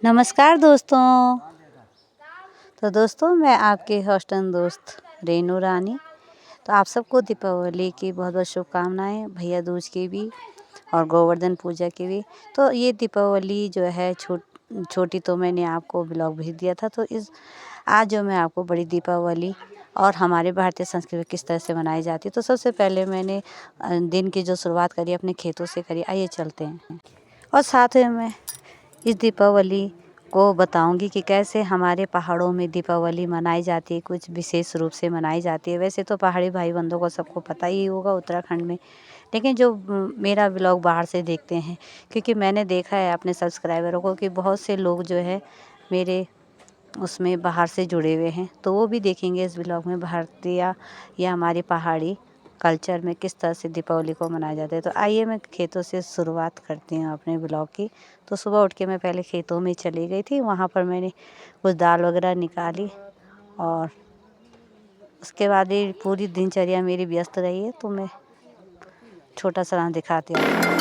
नमस्कार दोस्तों। तो दोस्तों मैं आपकी हॉस्टल दोस्त रेनू रानी। तो आप सबको दीपावली की बहुत बहुत शुभकामनाएं, भैया दूज की भी और गोवर्धन पूजा की भी। तो ये दीपावली जो है छोटी तो मैंने आपको ब्लॉग भेज दिया था। तो आज जो मैं आपको बड़ी दीपावली और हमारे भारतीय संस्कृति किस तरह से मनाई जाती है। तो सबसे पहले मैंने दिन की जो शुरुआत करी अपने खेतों से करी। आइए चलते हैं और साथ में मैं इस दीपावली को बताऊंगी कि कैसे हमारे पहाड़ों में दीपावली मनाई जाती है, कुछ विशेष रूप से मनाई जाती है। वैसे तो पहाड़ी भाई बंधुओं को सबको पता ही होगा उत्तराखंड में, लेकिन जो मेरा ब्लॉग बाहर से देखते हैं, क्योंकि मैंने देखा है अपने सब्सक्राइबरों को कि बहुत से लोग जो है मेरे उसमें बाहर से जुड़े हुए हैं, तो वो भी देखेंगे इस ब्लॉग में भारतीय या हमारी पहाड़ी कल्चर में किस तरह से दीपावली को मनाया जाता है। तो आइए मैं खेतों से शुरुआत करती हूँ अपने ब्लॉग की। तो सुबह उठ के मैं पहले खेतों में चली गई थी, वहाँ पर मैंने कुछ दाल वगैरह निकाली और उसके बाद ही पूरी दिनचर्या मेरी व्यस्त रही है। तो मैं छोटा सा दिखाती हूँ।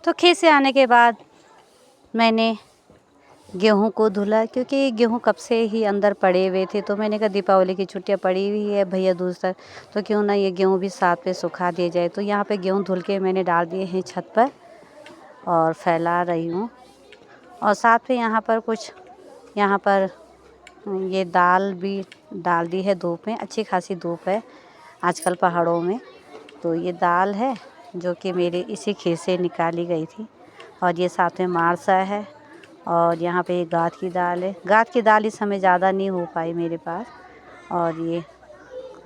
तो खेत से आने के बाद मैंने गेहूं को धुला, क्योंकि गेहूं कब से ही अंदर पड़े हुए थे। तो मैंने कहा दीपावली की छुट्टियां पड़ी हुई है भैया दूज तक, तो क्यों ना ये गेहूं भी साथ पे सुखा दिए जाए। तो यहाँ पे गेहूं धुल के मैंने डाल दिए हैं छत पर और फैला रही हूँ। और साथ में यहाँ पर ये दाल भी डाल दी है धूप में। अच्छी खासी धूप है आजकल पहाड़ों में। तो ये दाल है जो कि मेरे इसी खेत से निकाली गई थी। और ये साथ में मारसा है और यहाँ पे एक गाँठ की दाल है। गाँठ की दाल इस समय ज़्यादा नहीं हो पाई मेरे पास। और ये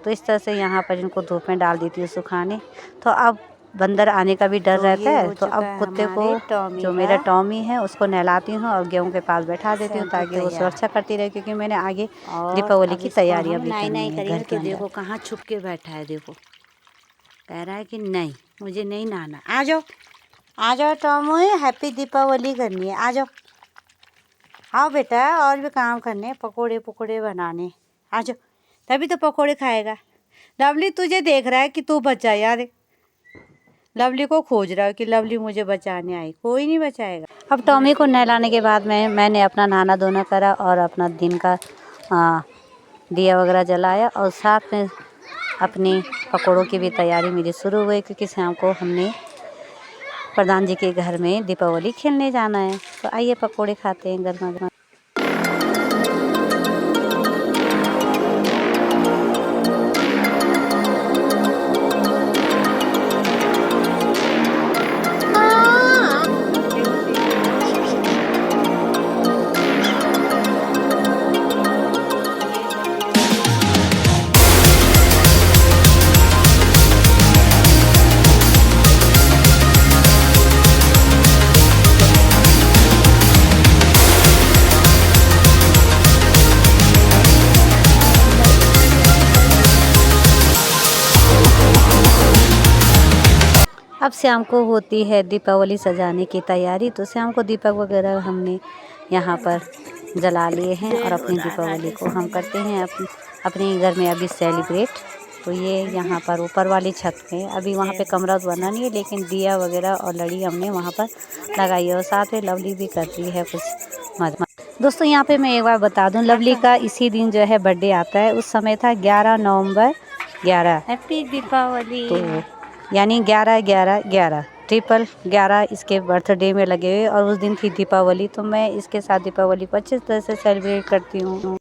तो इस तरह से यहाँ पर इनको धूप में डाल देती हूँ सुखाने। तो अब बंदर आने का भी डर रहता है। तो अब कुत्ते को, जो मेरा टॉमी है, उसको नहलाती हूँ और गेहूं के पास बैठा देती हूँ ताकि वो सुरक्षा करती रहे, क्योंकि मैंने आगे दीपावली की तैयारियां भी करनी है घर के अंदर। देखो कहाँ छुप के बैठा है, देखो कह रहा है कि नहीं मुझे नहीं नहाना। आ जाओ टॉमी, हैप्पी दीपावली करनी है, आ जाओ। आओ बेटा, और भी काम करने, पकोड़े बनाने, आ जाओ। तभी तो पकोड़े खाएगा। लवली तुझे देख रहा है कि तू बचा यार। लवली को खोज रहा है कि लवली मुझे बचाने आई, कोई नहीं बचाएगा। अब टॉमी को नहलाने के बाद मैंने अपना नहाना धोना करा और अपना दिन का दिया वगैरह जलाया। और साथ में अपनी पकोड़ों की भी तैयारी मेरी शुरू हुई, क्योंकि शाम को हमने प्रधान जी के घर में दीपावली खेलने जाना है। तो आइए पकोड़े खाते हैं गर्मा गर्म। अब शाम को होती है दीपावली सजाने की तैयारी। तो शाम को दीपक वगैरह हमने यहाँ पर जला लिए हैं और अपनी दीपावली को हम करते हैं अपने घर में अभी सेलिब्रेट। तो ये यहाँ पर ऊपर वाली छत में, अभी वहाँ पे कमरा तो बना नहीं है, लेकिन दिया वगैरह और लड़ी हमने वहाँ पर लगाई है। और साथ में लवली भी कर रही है कुछ मत। दोस्तों यहाँ पे मैं एक बार बता दूँ, लवली का इसी दिन जो है बर्थडे आता है। उस समय था 11 नवंबर 11, हैप्पी दीपावली। तो यानी 11/11/11 ट्रिपल 11 इसके बर्थडे में लगे हुए और उस दिन थी दीपावली। तो मैं इसके साथ दीपावली को अच्छी तरह से सेलिब्रेट करती हूँ।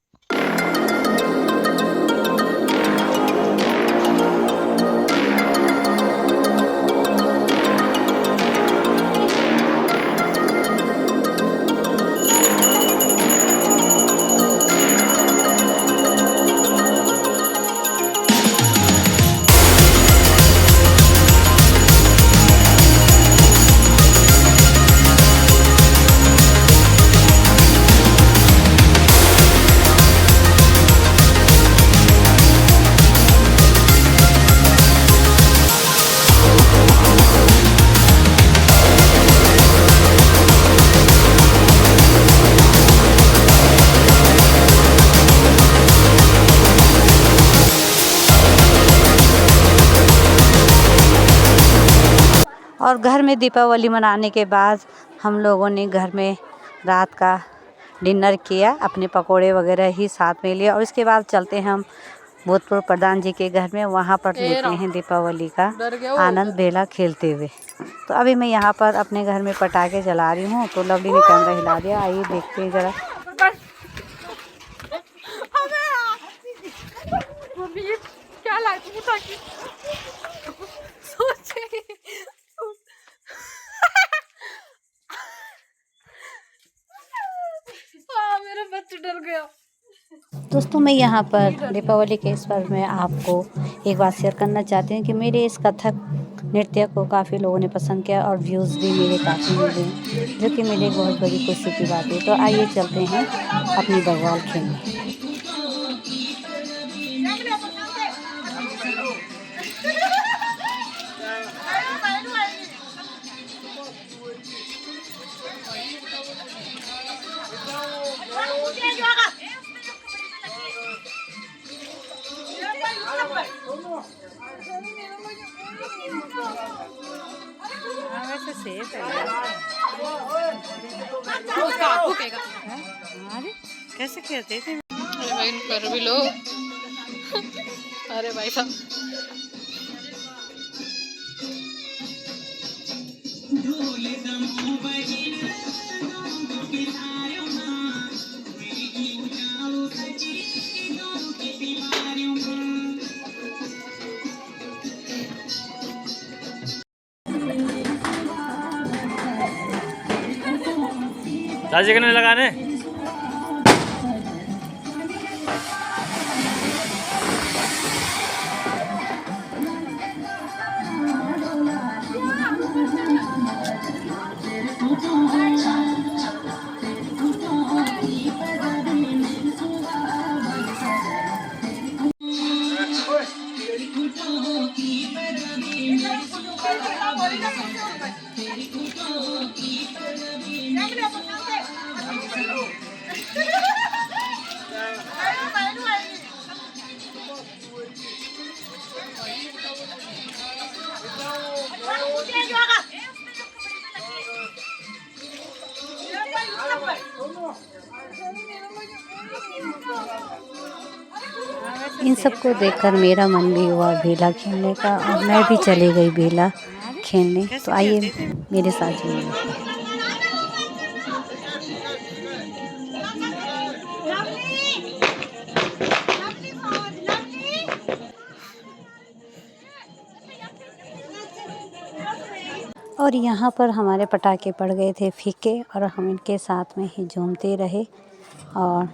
और घर में दीपावली मनाने के बाद हम लोगों ने घर में रात का डिनर किया, अपने पकोड़े वगैरह ही साथ में लिए और इसके बाद चलते हैं हम भूतपूर्व प्रधान जी के घर में, वहाँ पर लेते हैं दीपावली का आनंद बेला खेलते हुए। तो अभी मैं यहाँ पर अपने घर में पटाखे जला रही हूँ, तो लवली ने कैमरा हिला दिया। आइए देखते हैं ज़रा। क्या लागती मेरा बच्चा डर गया। दोस्तों मैं यहाँ पर दीपावली के इस पर्व में आपको एक बात शेयर करना चाहती हूँ कि मेरे इस कथक नृत्य को काफ़ी लोगों ने पसंद किया और व्यूज़ भी मेरे काफ़ी मिले, जो कि मेरे बहुत बड़ी खुशी की बात है। तो आइए चलते हैं अपनी बवाल खेलने। वैसे सेफ है अरे कैसे खेलते थे? अरे भाई कर भी लो। अरे भाई साहब चाची के नहीं लगाने। इन सबको देखकर मेरा मन भी हुआ बेला खेलने का और मैं भी चली गई बेला खेलने। तो आइए मेरे साथ जुड़िए। और यहाँ पर हमारे पटाखे पड़ गए थे फीके और हम इनके साथ में ही झूमते रहे। और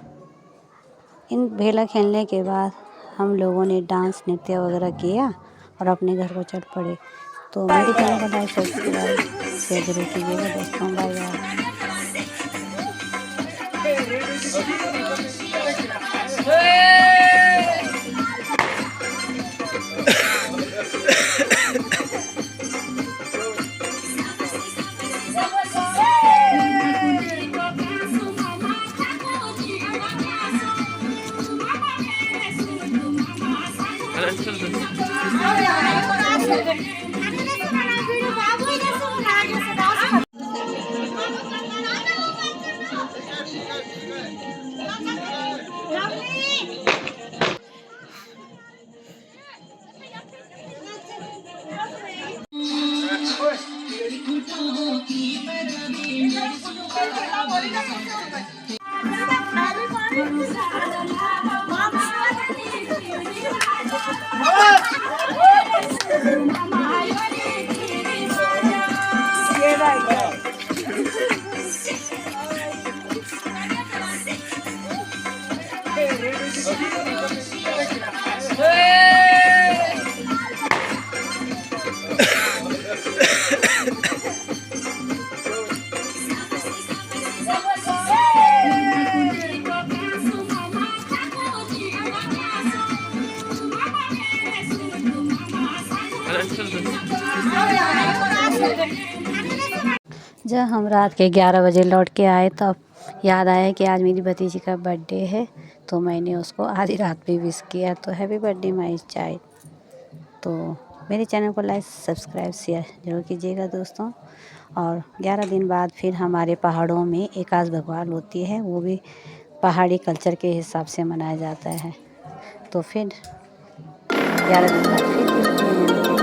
इन भेला खेलने के बाद हम लोगों ने डांस नृत्य वगैरह किया और अपने घर को चल पड़े। तो मेरे चैनल को लाइक सब्सक्राइब शेयर जरूर कीजिएगा दोस्तों। Bye bye. जब हम रात के 11 बजे लौट के आए तब याद आया कि आज मेरी भतीजी का बर्थडे है, तो मैंने उसको आधी रात में विश किया। तो हैप्पी बर्थडे माय चाइल्ड। तो मेरे चैनल को लाइक सब्सक्राइब शेयर जरूर कीजिएगा दोस्तों। और 11 दिन बाद फिर हमारे पहाड़ों में एकादश भगवान होती है, वो भी पहाड़ी कल्चर के हिसाब से मनाया जाता है। तो फिर 11 दिन बाद फिर